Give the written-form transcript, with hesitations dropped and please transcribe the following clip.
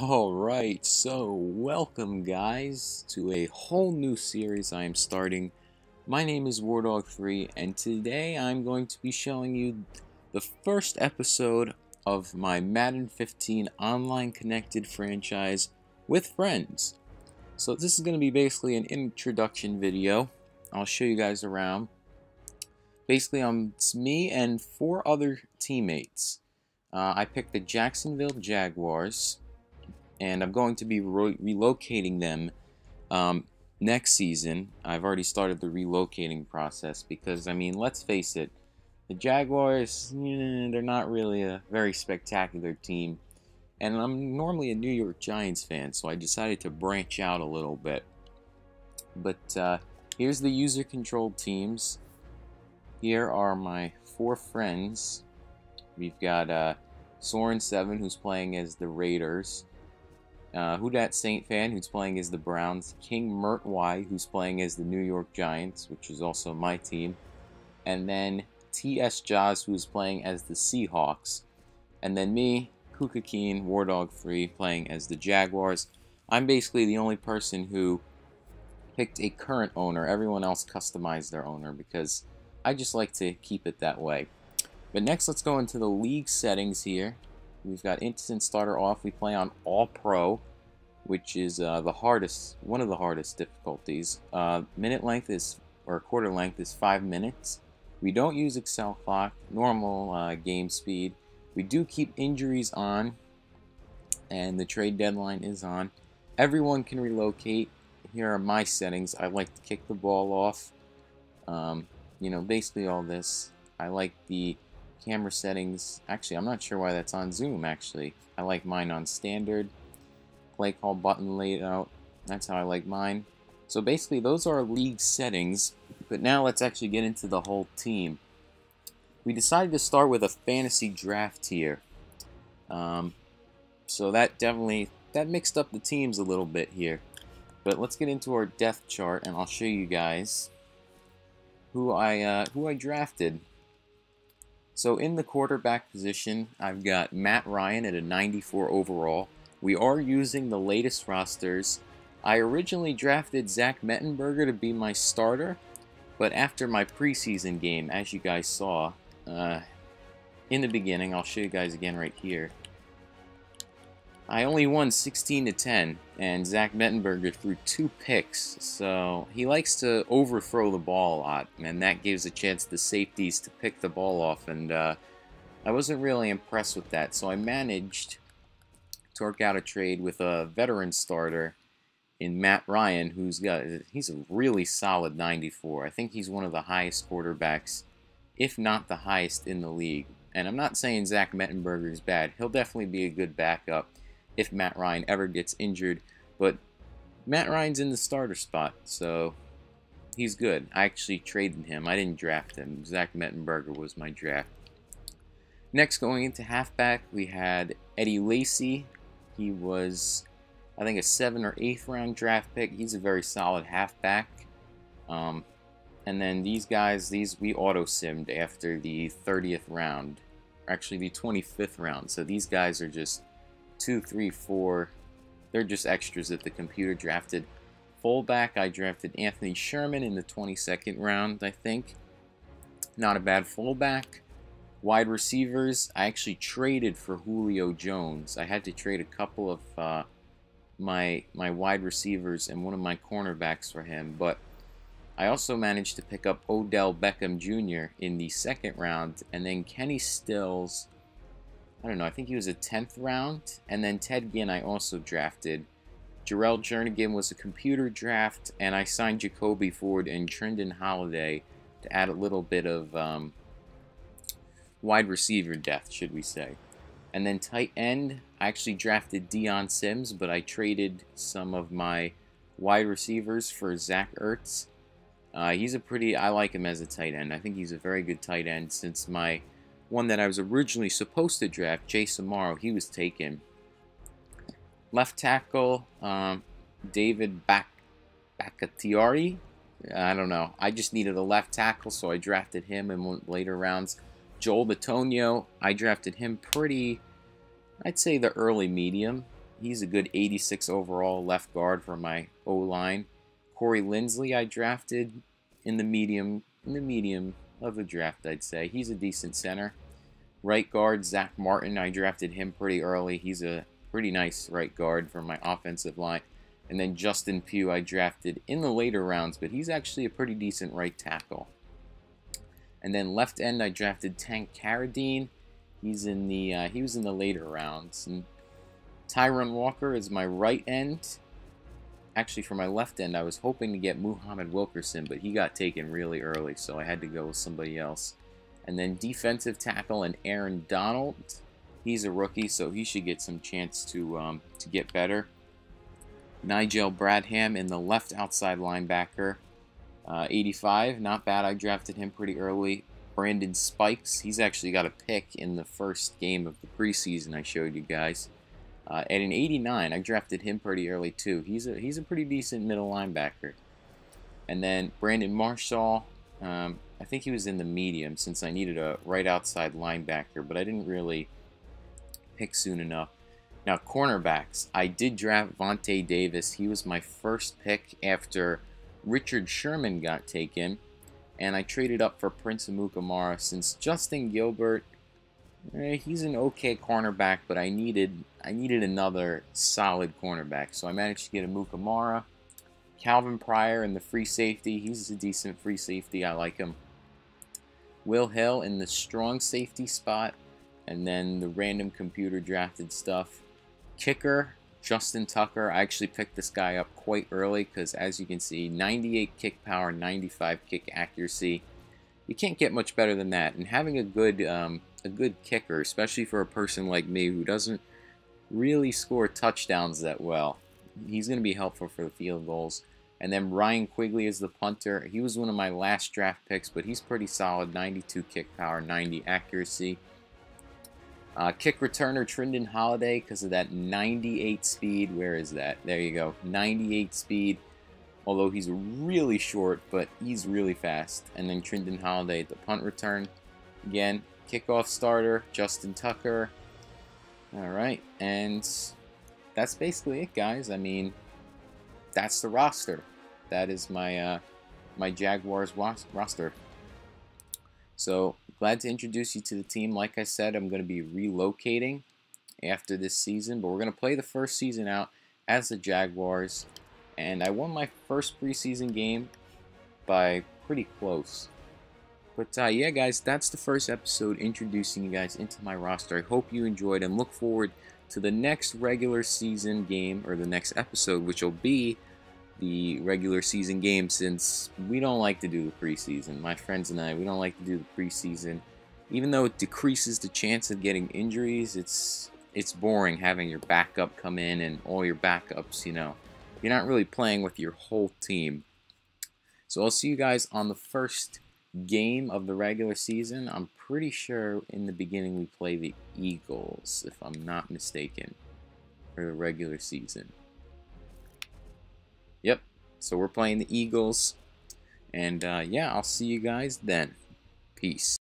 Alright, so welcome guys to a whole new series I am starting. My name is Wardog3 and today I'm going to be showing you the first episode of my Madden 15 online connected franchise with friends. So this is going to be basically an introduction video. I'll show you guys around. Basically it's me and 4 other teammates. I picked the Jacksonville Jaguars. And I'm going to be relocating them next season. I've already started the relocating process because, I mean, let's face it, the Jaguars, they're not really a very spectacular team. And I'm normally a New York Giants fan, so I decided to branch out a little bit. But here's the user-controlled teams. Here are my 4 friends. We've got Soren7, who's playing as the Raiders. Who Dat Saint Fan, who's playing as the Browns, King Mert Y, who's playing as the New York Giants, which is also my team, and then TS Jaws, who's playing as the Seahawks, and then me, Kukakeen, Wardog3, playing as the Jaguars. I'm basically the only person who picked a current owner. Everyone else customized their owner because I just like to keep it that way. But next, let's go into the league settings here. We've got instant starter off. We play on all pro, which is one of the hardest difficulties. Minute length is, or quarter length is 5 minutes. We don't use Excel clock, normal game speed. We do keep injuries on, and the trade deadline is on. Everyone can relocate. Here are my settings. I like to kick the ball off. Basically all this. I like the camera settings. Actually, I'm not sure why that's on zoom, actually. I like mine on standard. Play call button laid out. That's how I like mine. So basically, those are league settings. But now let's actually get into the whole team. We decided to start with a fantasy draft here. So that mixed up the teams a little bit here. But let's get into our depth chart, and I'll show you guys who I drafted. So in the quarterback position, I've got Matt Ryan at a 94 overall. We are using the latest rosters. I originally drafted Zach Mettenberger to be my starter, but after my preseason game, as you guys saw in the beginning, I'll show you guys again right here, I only won 16-10, and Zach Mettenberger threw 2 picks, so he likes to overthrow the ball a lot, and that gives a chance to safeties to pick the ball off, and I wasn't really impressed with that, so I managed to work out a trade with a veteran starter in Matt Ryan, he's a really solid 94. I think he's one of the highest quarterbacks, if not the highest in the league, and I'm not saying Zach Mettenberger is bad. He'll definitely be a good backup if Matt Ryan ever gets injured, but Matt Ryan's in the starter spot, so he's good. I actually traded him. I didn't draft him. Zach Mettenberger was my draft. Next, going into halfback, we had Eddie Lacy. He was, I think, a 7th or 8th round draft pick. He's a very solid halfback. And then these guys, we auto-simmed after the 30th round, actually the 25th round. So these guys are just 2, 3, 4. They're just extras that the computer drafted. Fullback, I drafted Anthony Sherman in the 22nd round, I think. Not a bad fullback. Wide receivers, I actually traded for Julio Jones. I had to trade a couple of my wide receivers and one of my cornerbacks for him, but I also managed to pick up Odell Beckham Jr. in the 2nd round, and then Kenny Stills, I don't know, I think he was a 10th round, and then Ted Ginn I also drafted. Jarrell Jernigan was a computer draft, and I signed Jacoby Ford and Trendon Holiday to add a little bit of wide receiver depth, should we say. And then tight end, I actually drafted Deion Sims, but I traded some of my wide receivers for Zach Ertz. I like him as a tight end. I think he's a very good tight end since my one that I was originally supposed to draft, Jason Morrow, he was taken. Left tackle, David Bakhtiari. I don't know. I just needed a left tackle, so I drafted him in later rounds. Joel Bitonio, I drafted him pretty, I'd say the early medium. He's a good 86 overall left guard for my O-line. Corey Linsley I drafted in the medium of the draft, I'd say. He's a decent center. Right guard, Zach Martin, I drafted him pretty early. He's a pretty nice right guard for my offensive line. And then Justin Pugh I drafted in the later rounds, but he's actually a pretty decent right tackle. And then left end I drafted Tank Carradine. He was in the later rounds. And Tyron Walker is my right end. Actually, for my left end, I was hoping to get Muhammad Wilkerson, but he got taken really early, so I had to go with somebody else. And then defensive tackle and Aaron Donald. He's a rookie, so he should get some chance to get better. Nigel Bradham in the left outside linebacker. 85, not bad. I drafted him pretty early. Brandon Spikes, he's actually got a pick in the first game of the preseason I showed you guys. At an 89, I drafted him pretty early too. He's a pretty decent middle linebacker. And then Brandon Marshall, I think he was in the medium since I needed a right outside linebacker, but I didn't really pick soon enough. Now cornerbacks, I did draft Vontae Davis. He was my first pick after Richard Sherman got taken, and I traded up for Prince Amukamara since Justin Gilbert. He's an okay cornerback, but I needed another solid cornerback, so I managed to get Amukamara. Calvin Pryor in the free safety. He's a decent free safety. I like him. Will Hill in the strong safety spot, and then the random computer drafted stuff. Kicker, Justin Tucker. I actually picked this guy up quite early because, as you can see, 98 kick power, 95 kick accuracy. You can't get much better than that. And having a good kicker, especially for a person like me who doesn't really score touchdowns that well, he's going to be helpful for the field goals. And then Ryan Quigley is the punter. He was one of my last draft picks, but he's pretty solid. 92 kick power, 90 accuracy. Kick returner Trindon Holiday because of that 98 speed. Where is that? There you go. 98 speed. Although he's really short, but he's really fast. And then Trindon Holiday at the punt return. Again, kickoff starter, Justin Tucker. Alright, and that's basically it, guys. I mean, that's the roster. That is my my Jaguars roster. So, glad to introduce you to the team. Like I said, I'm going to be relocating after this season, but we're going to play the first season out as the Jaguars. And I won my first preseason game by pretty close. But yeah, guys, that's the first episode introducing you guys into my roster. I hope you enjoyed and look forward to the next regular season game, or the next episode, which will be the regular season game, since we don't like to do the preseason. My friends and I, we don't like to do the preseason. Even though it decreases the chance of getting injuries, it's boring having your backup come in and all your backups, you know. You're not really playing with your whole team. So I'll see you guys on the first game of the regular season. I'm pretty sure in the beginning we play the Eagles, if I'm not mistaken, for the regular season. Yep, so we're playing the Eagles. And yeah, I'll see you guys then. Peace.